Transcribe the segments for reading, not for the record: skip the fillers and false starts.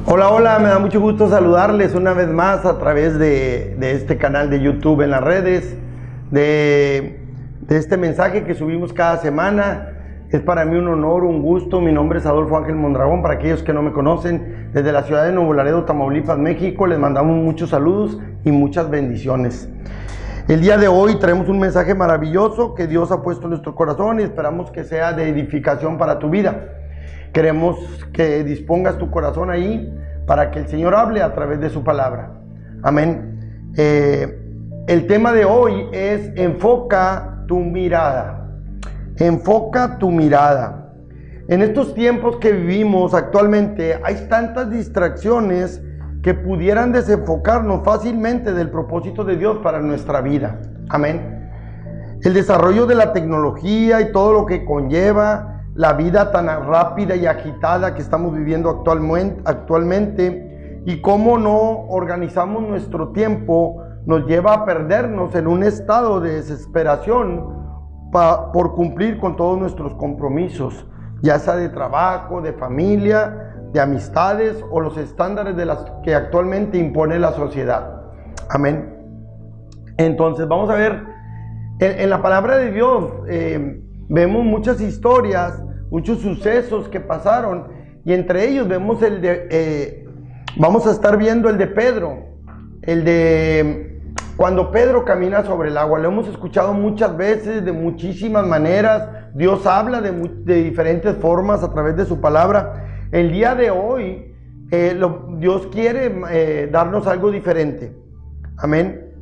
Hola, hola, me da mucho gusto saludarles una vez más a través de este canal de YouTube en las redes, de este mensaje que subimos cada semana. Es para mí un honor, un gusto. Mi nombre es Adolfo Ángel Mondragón, para aquellos que no me conocen, desde la ciudad de Nuevo Laredo, Tamaulipas, México. Les mandamos muchos saludos y muchas bendiciones. El día de hoy traemos un mensaje maravilloso que Dios ha puesto en nuestro corazón y esperamos que sea de edificación para tu vida. Queremos que dispongas tu corazón ahí para que el Señor hable a través de su palabra. Amén. El tema de hoy es enfoca tu mirada. Enfoca tu mirada. En estos tiempos que vivimos actualmente hay tantas distracciones que pudieran desenfocarnos fácilmente del propósito de Dios para nuestra vida. Amén. El desarrollo de la tecnología y todo lo que conlleva la vida tan rápida y agitada que estamos viviendo actualmente, y cómo no organizamos nuestro tiempo, nos lleva a perdernos en un estado de desesperación por cumplir con todos nuestros compromisos, ya sea de trabajo, de familia, de amistades o los estándares de las que actualmente impone la sociedad. Amén. Entonces vamos a ver en la palabra de Dios. Vemos muchas historias, muchos sucesos que pasaron, y entre ellos vemos vamos a estar viendo el de Pedro, el de cuando Pedro camina sobre el agua. Lo hemos escuchado muchas veces, de muchísimas maneras. Dios habla de diferentes formas a través de su palabra. El día de hoy Dios quiere darnos algo diferente. Amén.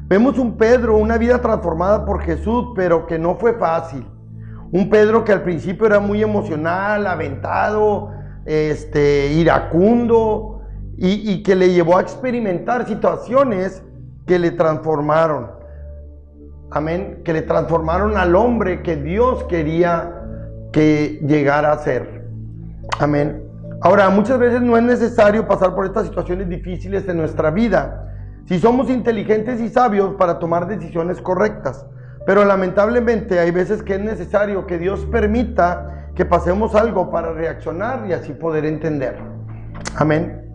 Vemos un Pedro, una vida transformada por Jesús, pero que no fue fácil. Un Pedro que al principio era muy emocional, aventado, iracundo, y que le llevó a experimentar situaciones que le transformaron. Amén. Que le transformaron al hombre que Dios quería que llegara a ser. Amén. Ahora, muchas veces no es necesario pasar por estas situaciones difíciles en nuestra vida si somos inteligentes y sabios para tomar decisiones correctas. Pero lamentablemente hay veces que es necesario que Dios permita que pasemos algo para reaccionar y así poder entender. Amén.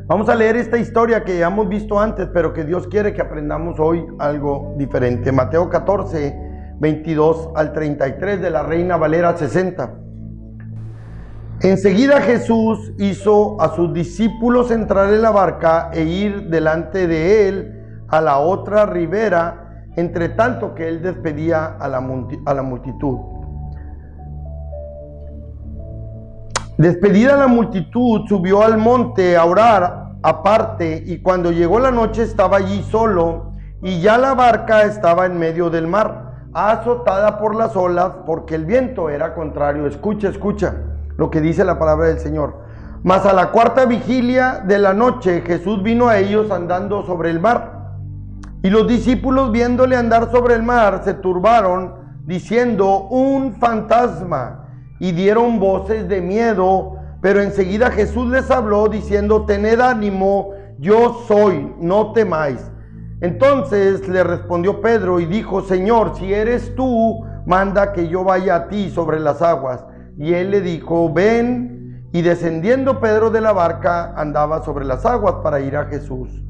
Vamos a leer esta historia que ya hemos visto antes, pero que Dios quiere que aprendamos hoy algo diferente. Mateo 14, 22 al 33 de la Reina Valera 60. Enseguida Jesús hizo a sus discípulos entrar en la barca e ir delante de él a la otra ribera, entre tanto que él despedía a la multitud. Despedida la multitud, subió al monte a orar aparte, y cuando llegó la noche estaba allí solo, y ya la barca estaba en medio del mar, azotada por las olas, porque el viento era contrario. Escucha lo que dice la palabra del Señor. Mas a la cuarta vigilia de la noche Jesús vino a ellos andando sobre el mar. Y los discípulos, viéndole andar sobre el mar, se turbaron, diciendo: un fantasma, y dieron voces de miedo. Pero enseguida Jesús les habló, diciendo: tened ánimo, yo soy, no temáis. Entonces le respondió Pedro y dijo: Señor, si eres tú, manda que yo vaya a ti sobre las aguas. Y él le dijo: ven. Y descendiendo Pedro de la barca, andaba sobre las aguas para ir a Jesús.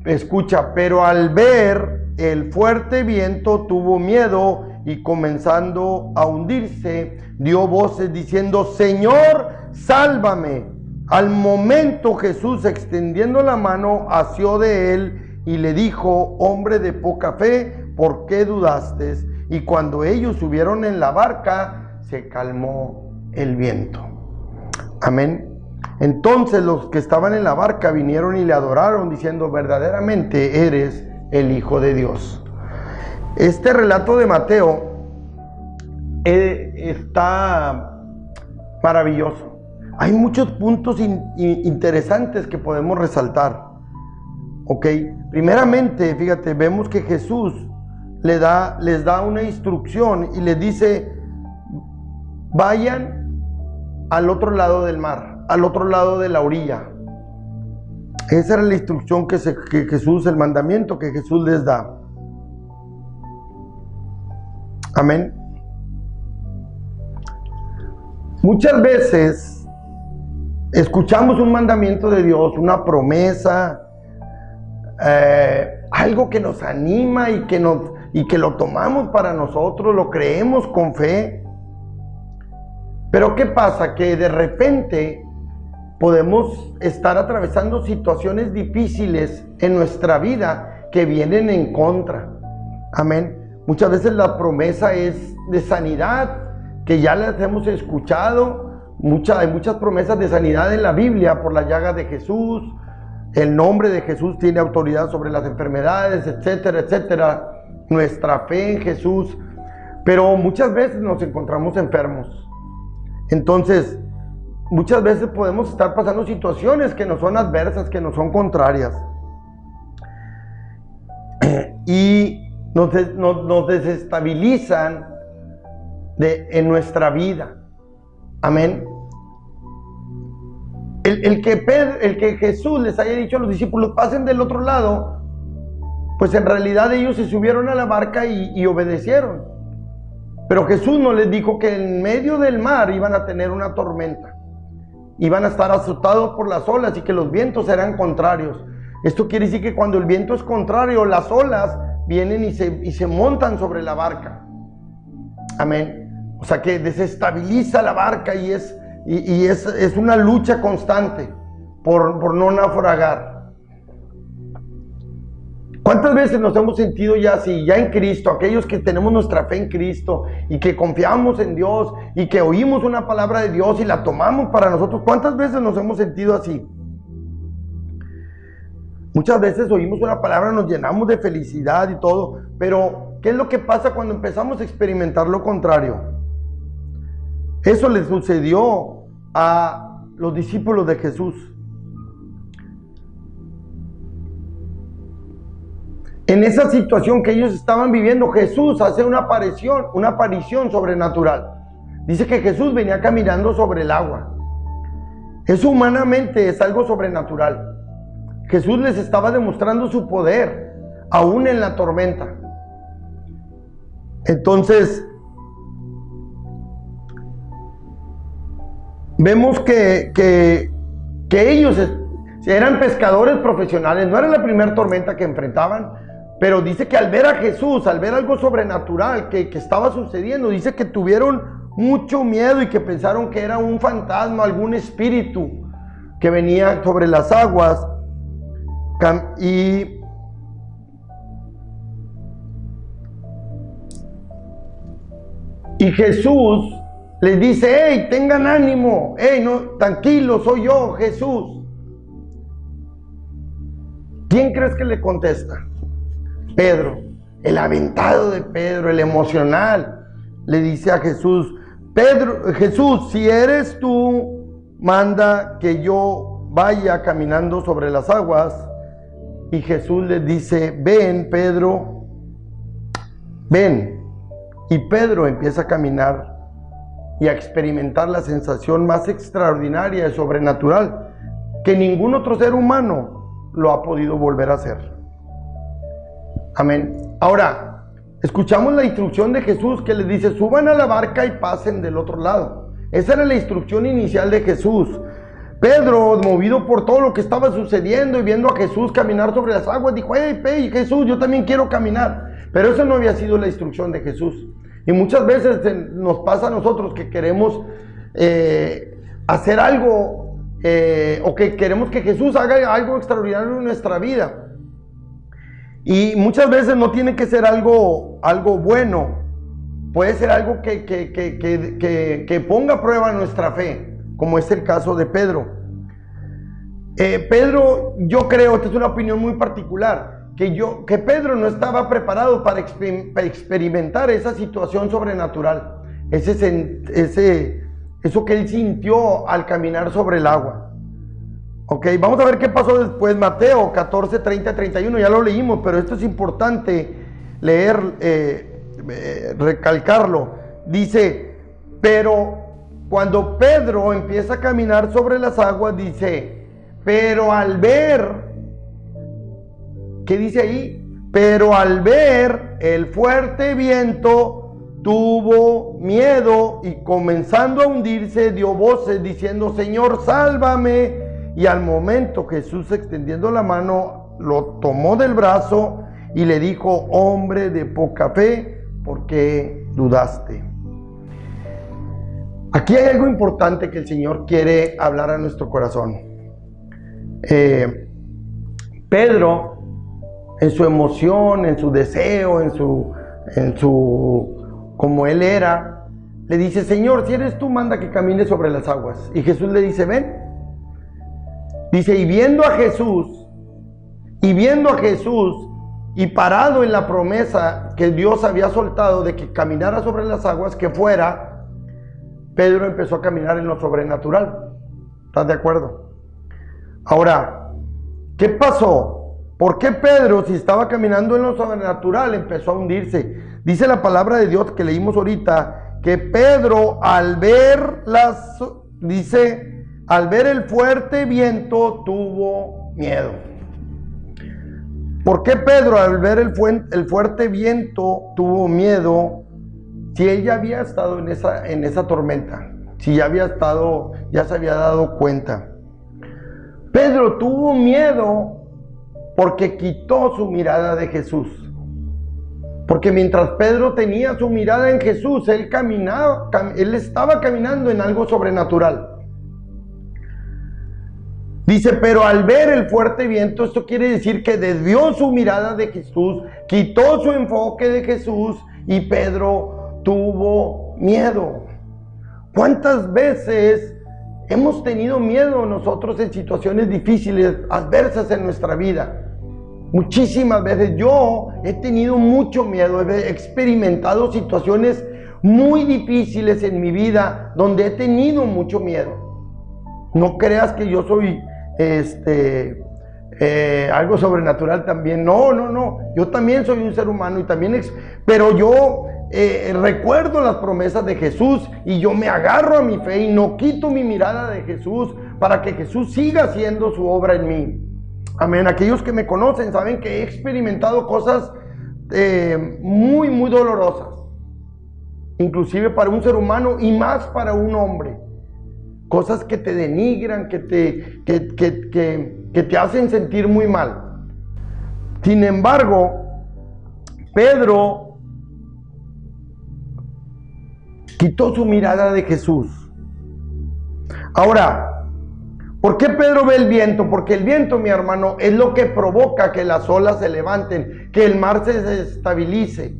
Escucha, pero al ver el fuerte viento tuvo miedo, y comenzando a hundirse, dio voces diciendo: Señor, sálvame. Al momento Jesús, extendiendo la mano, asió de él y le dijo: hombre de poca fe, ¿por qué dudaste? Y cuando ellos subieron en la barca, se calmó el viento. Amén. Entonces los que estaban en la barca vinieron y le adoraron, diciendo: verdaderamente eres el Hijo de Dios. Este relato de Mateo está maravilloso. Hay muchos puntos interesantes que podemos resaltar. Ok, primeramente, fíjate, vemos que Jesús les da una instrucción y les dice: vayan al otro lado del mar, al otro lado de la orilla. Esa era la instrucción que Jesús, el mandamiento que Jesús les da. Amén. Muchas veces escuchamos un mandamiento de Dios, una promesa, algo que nos anima y que lo tomamos para nosotros, lo creemos con fe. Pero ¿qué pasa? Que de repente podemos estar atravesando situaciones difíciles en nuestra vida que vienen en contra. Amén. Muchas veces la promesa es de sanidad, que ya las hemos escuchado. Hay muchas promesas de sanidad en la Biblia por la llaga de Jesús. El nombre de Jesús tiene autoridad sobre las enfermedades, etcétera, etcétera. Nuestra fe en Jesús. Pero muchas veces nos encontramos enfermos. Entonces, muchas veces podemos estar pasando situaciones que nos son adversas, que nos son contrarias. Y nos desestabilizan en nuestra vida. Amén. El que Jesús les haya dicho a los discípulos, pasen del otro lado, pues en realidad ellos se subieron a la barca y obedecieron. Pero Jesús no les dijo que en medio del mar iban a tener una tormenta, iban a estar azotados por las olas y que los vientos eran contrarios. Esto quiere decir que cuando el viento es contrario, las olas vienen y se montan sobre la barca. Amén. O sea que desestabiliza la barca y es una lucha constante por no naufragar. ¿Cuántas veces nos hemos sentido ya así, ya en Cristo, aquellos que tenemos nuestra fe en Cristo y que confiamos en Dios y que oímos una palabra de Dios y la tomamos para nosotros? ¿Cuántas veces nos hemos sentido así? Muchas veces oímos una palabra, nos llenamos de felicidad y todo, pero ¿qué es lo que pasa cuando empezamos a experimentar lo contrario? Eso le sucedió a los discípulos de Jesús. En esa situación que ellos estaban viviendo, Jesús hace una aparición sobrenatural. Dice que Jesús venía caminando sobre el agua. Eso humanamente es algo sobrenatural. Jesús les estaba demostrando su poder, aún en la tormenta. Entonces, vemos que ellos eran pescadores profesionales. No era la primera tormenta que enfrentaban, pero dice que al ver a Jesús, al ver algo sobrenatural que estaba sucediendo, dice que tuvieron mucho miedo y que pensaron que era un fantasma, algún espíritu que venía sobre las aguas. Y Jesús les dice: hey, tengan ánimo, hey, no, tranquilo, soy yo, Jesús. ¿Quién crees que le contesta? Pedro, el aventado de Pedro, el emocional, le dice a Jesús: Jesús, si eres tú, manda que yo vaya caminando sobre las aguas. Y Jesús les dice: ven, Pedro, ven. Y Pedro empieza a caminar y a experimentar la sensación más extraordinaria y sobrenatural que ningún otro ser humano lo ha podido volver a hacer. Amén. Ahora, escuchamos la instrucción de Jesús que les dice: suban a la barca y pasen del otro lado. Esa era la instrucción inicial de Jesús. Pedro, movido por todo lo que estaba sucediendo y viendo a Jesús caminar sobre las aguas, dijo: hey, Jesús, yo también quiero caminar. Pero eso no había sido la instrucción de Jesús. Y muchas veces nos pasa a nosotros que queremos hacer algo o que queremos que Jesús haga algo extraordinario en nuestra vida. Y muchas veces no tiene que ser algo bueno. Puede ser algo que ponga a prueba nuestra fe, como es el caso de Pedro. Pedro, yo creo, esta es una opinión muy particular, que Pedro no estaba preparado para experimentar esa situación sobrenatural, eso que él sintió al caminar sobre el agua. Ok, vamos a ver qué pasó después. Mateo 14, 30, 31, ya lo leímos, pero esto es importante leer, recalcarlo. Dice: pero cuando Pedro empieza a caminar sobre las aguas, dice, pero al ver, ¿qué dice ahí? Pero al ver el fuerte viento, tuvo miedo y comenzando a hundirse dio voces diciendo: Señor, sálvame. Y al momento Jesús, extendiendo la mano, lo tomó del brazo y le dijo: hombre de poca fe, ¿por qué dudaste? Aquí hay algo importante que el Señor quiere hablar a nuestro corazón. Pedro, en su emoción, en su deseo, en su como él era, le dice: Señor, si eres tú, manda que camine sobre las aguas. Y Jesús le dice: ven. Dice, y viendo a Jesús, y parado en la promesa que Dios había soltado de que caminara sobre las aguas, que fuera, Pedro empezó a caminar en lo sobrenatural. ¿Estás de acuerdo? Ahora, ¿qué pasó? ¿Por qué Pedro, si estaba caminando en lo sobrenatural, empezó a hundirse? Dice la palabra de Dios que leímos ahorita, que Pedro al ver el fuerte viento tuvo miedo. ¿Por qué Pedro al ver el fuerte viento tuvo miedo? Si él ya había estado en esa tormenta, si ya se había dado cuenta. Pedro tuvo miedo porque quitó su mirada de Jesús. Porque mientras Pedro tenía su mirada en Jesús, él estaba caminando en algo sobrenatural. Dice, pero al ver el fuerte viento, esto quiere decir que desvió su mirada de Jesús, quitó su enfoque de Jesús y Pedro tuvo miedo. ¿Cuántas veces hemos tenido miedo nosotros en situaciones difíciles, adversas en nuestra vida? Muchísimas veces yo he tenido mucho miedo, he experimentado situaciones muy difíciles en mi vida donde he tenido mucho miedo. No creas que yo soy algo sobrenatural también. No. Yo también soy un ser humano y también pero yo recuerdo las promesas de Jesús y yo me agarro a mi fe y no quito mi mirada de Jesús para que Jesús siga haciendo su obra en mí. Amén. Aquellos que me conocen saben que he experimentado cosas muy, muy dolorosas, inclusive para un ser humano y más para un hombre. Cosas que te denigran, que te hacen sentir muy mal. Sin embargo, Pedro quitó su mirada de Jesús. Ahora, ¿por qué Pedro ve el viento? Porque el viento, mi hermano, es lo que provoca que las olas se levanten, que el mar se desestabilice.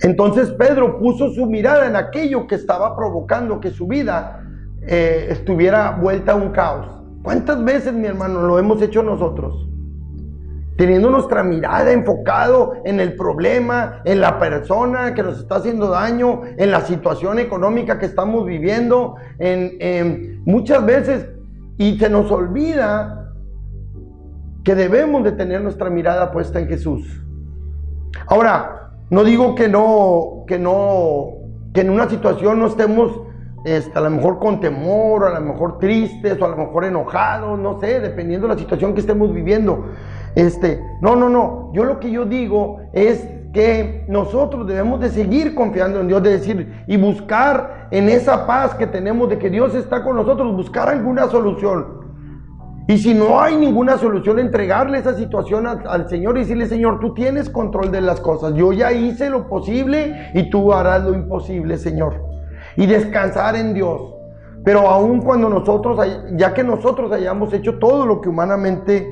Entonces Pedro puso su mirada en aquello que estaba provocando que su vida estuviera vuelta a un caos. ¿Cuántas veces, mi hermano, lo hemos hecho nosotros? Teniendo nuestra mirada enfocado en el problema, en la persona que nos está haciendo daño, en la situación económica que estamos viviendo, muchas veces, y se nos olvida que debemos de tener nuestra mirada puesta en Jesús. Ahora, no digo que en una situación no estemos a lo mejor con temor, o a lo mejor tristes, o a lo mejor enojados, no sé, dependiendo de la situación que estemos viviendo. No. Yo lo que yo digo es que nosotros debemos de seguir confiando en Dios, de decir, y buscar en esa paz que tenemos de que Dios está con nosotros, buscar alguna solución. Y si no hay ninguna solución, entregarle esa situación al Señor y decirle: Señor, tú tienes control de las cosas. Yo ya hice lo posible y tú harás lo imposible, Señor. Y descansar en Dios. Pero aun cuando ya que nosotros hayamos hecho todo lo que humanamente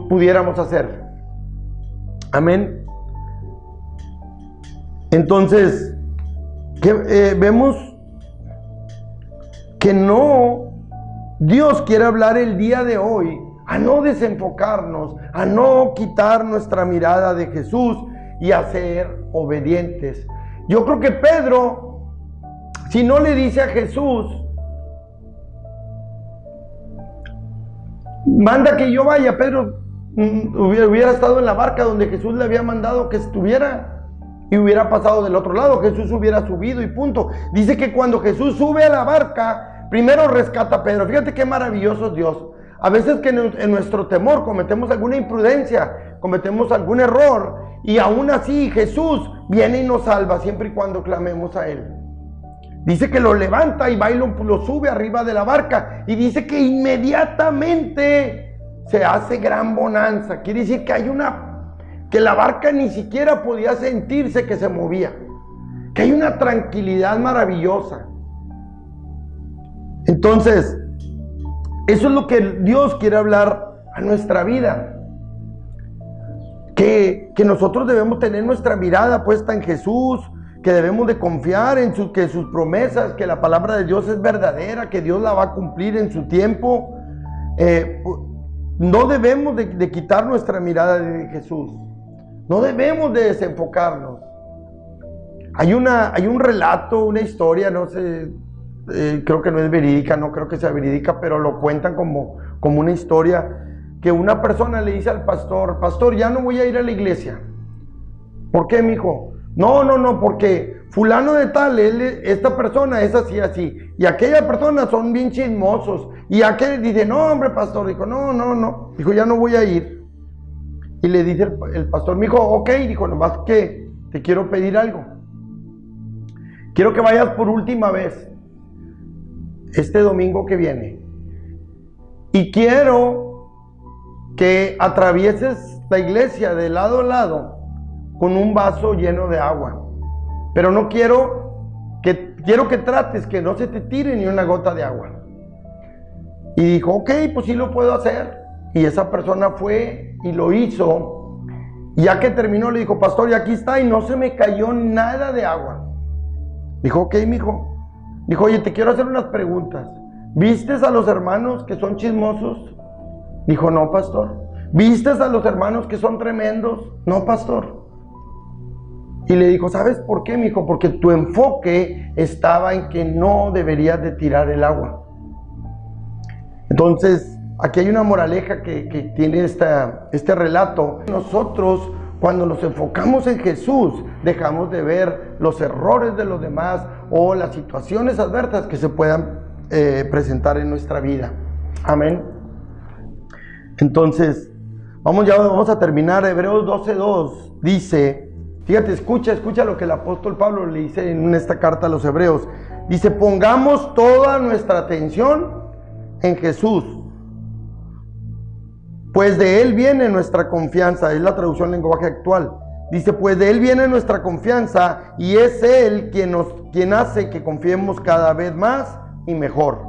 pudiéramos hacer. Amén. Entonces, vemos que Dios quiere hablar el día de hoy a no desenfocarnos, a no quitar nuestra mirada de Jesús y a ser obedientes. Yo creo que Pedro, si no le dice a Jesús, manda que yo vaya, Pedro hubiera estado en la barca donde Jesús le había mandado que estuviera y hubiera pasado del otro lado. Jesús hubiera subido y punto. Dice que cuando Jesús sube a la barca, primero rescata a Pedro. Fíjate qué maravilloso es Dios. A veces que en nuestro temor cometemos alguna imprudencia, cometemos algún error, y aún así Jesús viene y nos salva siempre y cuando clamemos a Él. Dice que lo levanta y va y lo sube arriba de la barca, y dice que inmediatamente se hace gran bonanza. Quiere decir que que la barca ni siquiera podía sentirse que se movía, que hay una tranquilidad maravillosa. Entonces, eso es lo que Dios quiere hablar a nuestra vida. Que nosotros debemos tener nuestra mirada puesta en Jesús, que debemos de confiar en que sus promesas, que la palabra de Dios es verdadera, que Dios la va a cumplir en su tiempo. No debemos de quitar nuestra mirada de Jesús. No debemos de desenfocarnos. Hay un relato, una historia, no sé, creo que no es verídica, no creo que sea verídica, pero lo cuentan como una historia, que una persona le dice al pastor: pastor, ya no voy a ir a la iglesia. ¿Por qué, mijo? No, porque fulano de tal, esta persona es así, y aquella persona son bien chismosos, y aquel dice: no, hombre, pastor, dijo, no, dijo, ya no voy a ir. Y le dice el pastor: mijo, ok, dijo, nomás que te quiero pedir algo. Quiero que vayas por última vez este domingo que viene, y quiero que atravieses la iglesia de lado a lado con un vaso lleno de agua, pero no quiero que trates que no se te tire ni una gota de agua. Y dijo: ok, pues sí lo puedo hacer. Y esa persona fue y lo hizo, y ya que terminó le dijo: pastor, y aquí está, y no se me cayó nada de agua. Dijo: ok, mijo. Dijo: oye, te quiero hacer unas preguntas. ¿Vistes a los hermanos que son chismosos? Dijo: no, pastor. ¿Vistes a los hermanos que son tremendos? No, pastor. Y le dijo: ¿sabes por qué, mijo? Porque tu enfoque estaba en que no deberías de tirar el agua. Entonces, aquí hay una moraleja que tiene este relato. Nosotros, cuando nos enfocamos en Jesús, dejamos de ver los errores de los demás o las situaciones adversas que se puedan presentar en nuestra vida. Amén. Entonces, vamos a terminar. Hebreos 12:2 dice, fíjate, escucha lo que el apóstol Pablo le dice en esta carta a los Hebreos. Dice: pongamos toda nuestra atención en Jesús, pues de Él viene nuestra confianza. Es la traducción en lenguaje actual. Dice: pues de Él viene nuestra confianza, y es Él quien hace que confiemos cada vez más y mejor.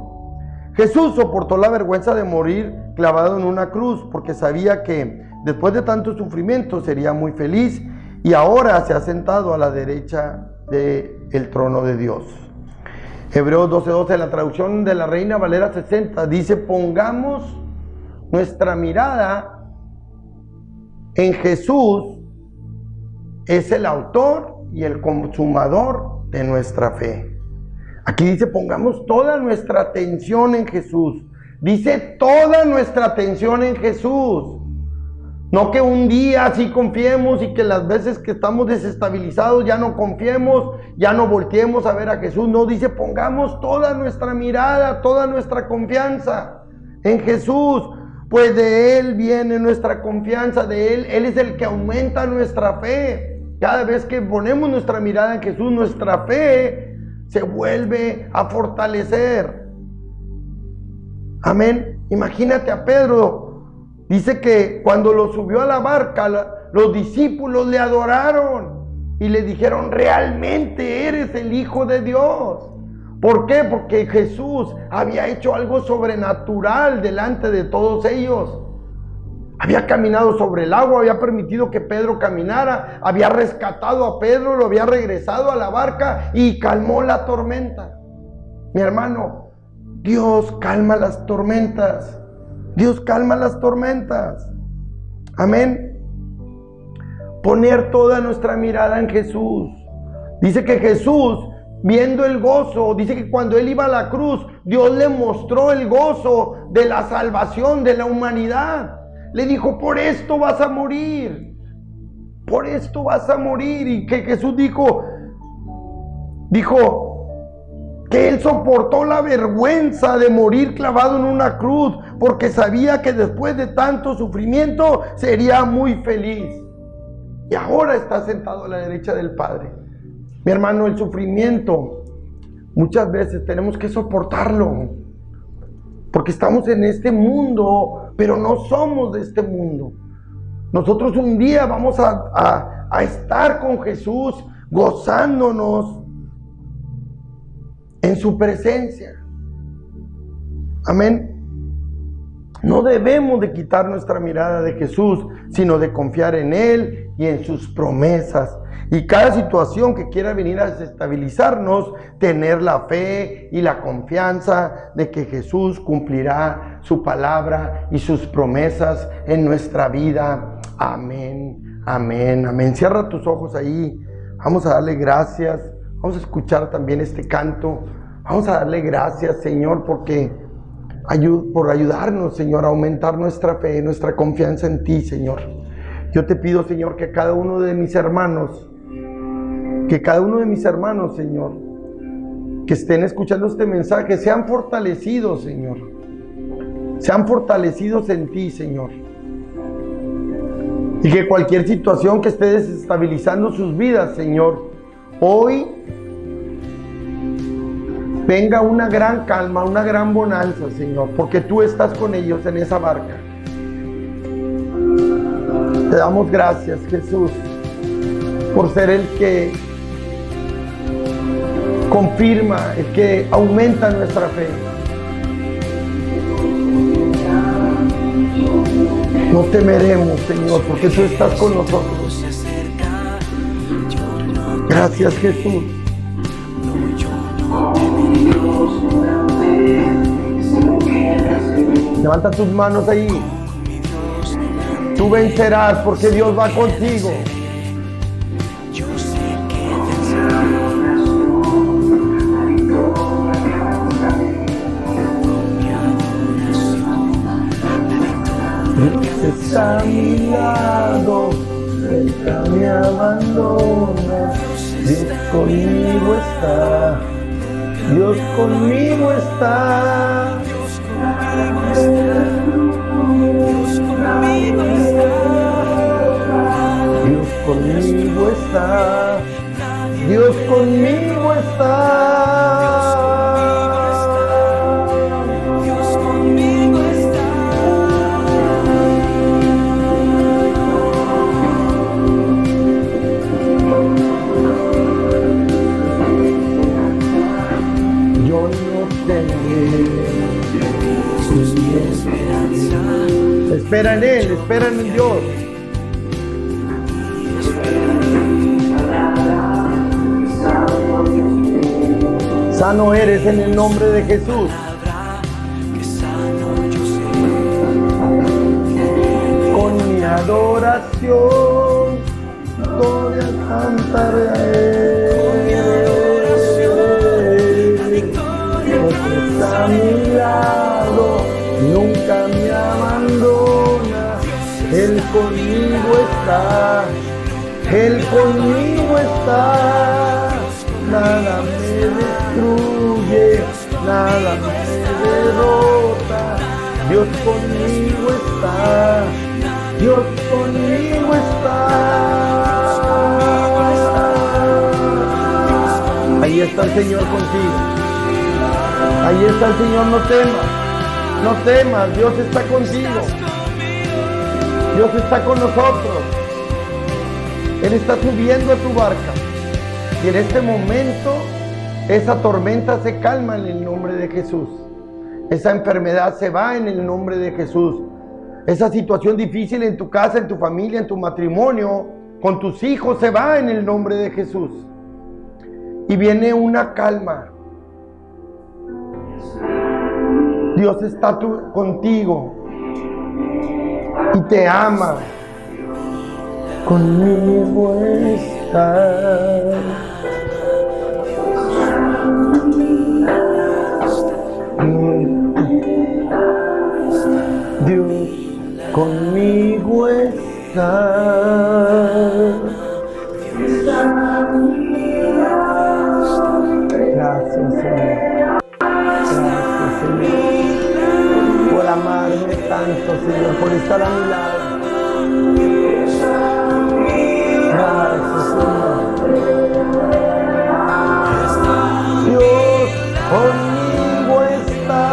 Jesús soportó la vergüenza de morir clavado en una cruz, porque sabía que después de tanto sufrimiento sería muy feliz, y ahora se ha sentado a la derecha del trono de Dios. Hebreos 12:12, la traducción de la Reina Valera 60, dice: pongamos nuestra mirada en Jesús, es el autor y el consumador de nuestra fe. Aquí dice: pongamos toda nuestra atención en Jesús. Dice: toda nuestra atención en Jesús. No que un día sí confiemos y que las veces que estamos desestabilizados ya no confiemos, ya no volteemos a ver a Jesús. No, dice: pongamos toda nuestra mirada, toda nuestra confianza en Jesús. Pues de Él viene nuestra confianza, de Él. Él es el que aumenta nuestra fe. Cada vez que ponemos nuestra mirada en Jesús, nuestra fe se vuelve a fortalecer. Amén. Imagínate a Pedro. Dice que cuando lo subió a la barca, los discípulos le adoraron y le dijeron: realmente eres el Hijo de Dios. ¿Por qué? Porque Jesús había hecho algo sobrenatural delante de todos ellos. Había caminado sobre el agua, había permitido que Pedro caminara, había rescatado a Pedro, lo había regresado a la barca y calmó la tormenta. Mi hermano, Dios calma las tormentas. Dios calma las tormentas. Amén. Poner toda nuestra mirada en Jesús. Dice que Jesús, viendo el gozo, dice que cuando Él iba a la cruz, Dios le mostró el gozo de la salvación de la humanidad. Le dijo: por esto vas a morir. Por esto vas a morir. Y que Jesús dijo, que Él soportó la vergüenza de morir clavado en una cruz, porque sabía que después de tanto sufrimiento sería muy feliz. Y ahora está sentado a la derecha del Padre. Mi hermano, el sufrimiento muchas veces tenemos que soportarlo, porque estamos en este mundo, pero no somos de este mundo. Nosotros un día vamos a estar con Jesús, gozándonos en su presencia. Amén. No debemos de quitar nuestra mirada de Jesús, sino de confiar en Él y en sus promesas. Y cada situación que quiera venir a desestabilizarnos, tener la fe y la confianza de que Jesús cumplirá su palabra y sus promesas en nuestra vida. Amén, amén, amén. Cierra tus ojos ahí. Vamos a darle gracias. Vamos a escuchar también este canto. Vamos a darle gracias, Señor, por ayudarnos, Señor, a aumentar nuestra fe, nuestra confianza en ti, Señor. Yo te pido, Señor, que cada uno de mis hermanos, Señor, que estén escuchando este mensaje, sean fortalecidos, Señor. Sean fortalecidos en ti, Señor. Y que cualquier situación que esté desestabilizando sus vidas, Señor, hoy venga una gran calma, una gran bonanza, Señor, porque tú estás con ellos en esa barca. Te damos gracias, Jesús, por ser el que confirma, el que aumenta nuestra fe. No temeremos, Señor, porque tú estás con nosotros. Gracias, Jesús. Levanta tus manos ahí. Tú vencerás porque Dios va contigo. Está a mi lado, nunca me abandona. Dios conmigo está. Dios conmigo está. Dios conmigo está. Dios conmigo está. Yo no temeré. Espera en Él, espera en Dios. Sano eres en el nombre de Jesús. Con mi adoración, gloria cantaré a Él. Porque está a mi lado, nunca me abandona. Él conmigo está, Él conmigo está. Nada me destruye, nada me derrota. Dios conmigo está, Dios conmigo está. Ahí está el Señor contigo. Ahí está el Señor, no temas. No temas, Dios está contigo. Dios está con nosotros. Él está subiendo a tu barca. Y en este momento, esa tormenta se calma en el nombre de Jesús. Esa enfermedad se va en el nombre de Jesús. Esa situación difícil en tu casa, en tu familia, en tu matrimonio, con tus hijos, se va en el nombre de Jesús. Y viene una calma. Dios está contigo y te ama. Conmigo está. Dios conmigo está. Gracias, Señor. estar a mi lado. Gracias, Señor. Dios conmigo está.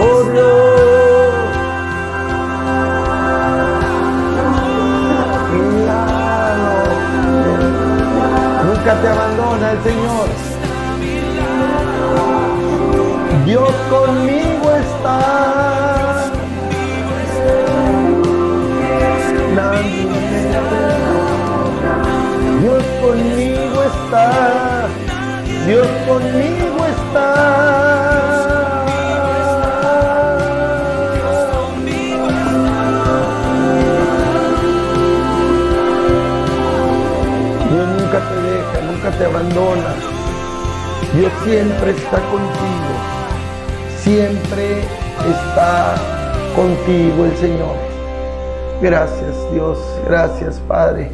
Oh Dios, nunca te abandona el Señor. Dios conmigo está. Dios conmigo está. Dios conmigo está. Dios nunca te deja, nunca te abandona. Dios siempre está contigo. Siempre está contigo el Señor. Gracias, Dios. Gracias, Padre.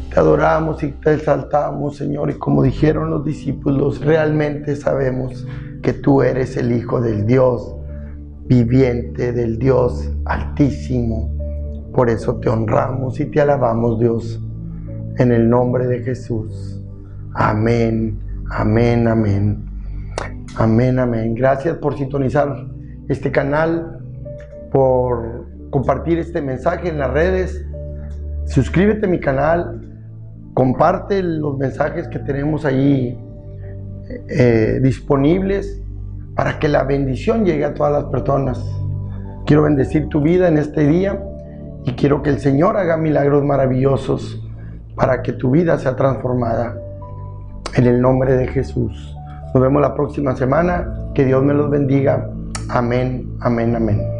Te adoramos y te exaltamos, Señor. Y como dijeron los discípulos, realmente sabemos que tú eres el Hijo del Dios viviente, del Dios altísimo. Por eso te honramos y te alabamos, Dios. En el nombre de Jesús. Amén, amén, amén. Amén, amén. Gracias por sintonizar este canal, por compartir este mensaje en las redes. Suscríbete a mi canal, comparte los mensajes que tenemos ahí disponibles para que la bendición llegue a todas las personas. Quiero bendecir tu vida en este día y quiero que el Señor haga milagros maravillosos para que tu vida sea transformada. En el nombre de Jesús. Nos vemos la próxima semana. Que Dios me los bendiga. Amén, amén, amén.